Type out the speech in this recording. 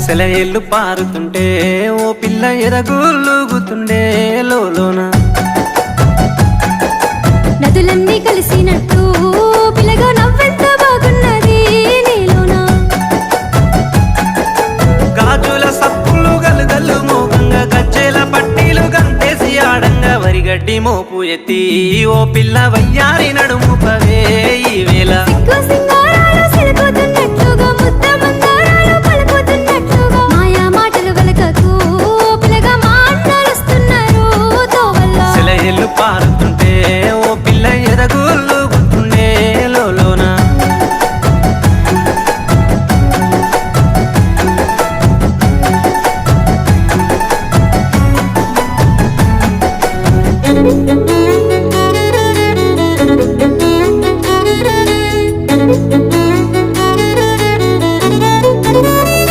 సెలయేళ్ళు పారుతుంటే ఓ పిల్ల ఎరగులుగుతుండే లోన నదులన్నీ కలిసినట్టు పిల్లగా నవ్వెంత బాగున్నది నీలోన గాజుల సప్పులు గలుగల్లు మోగంగా గజ్జెల పట్టీలు గంతేసి ఆడంగా వరిగడ్డి మోపు ఎత్తి ఓ పిల్ల వయ్యారి నడుము పవే ఈ వేళ సిగ్గు సింగా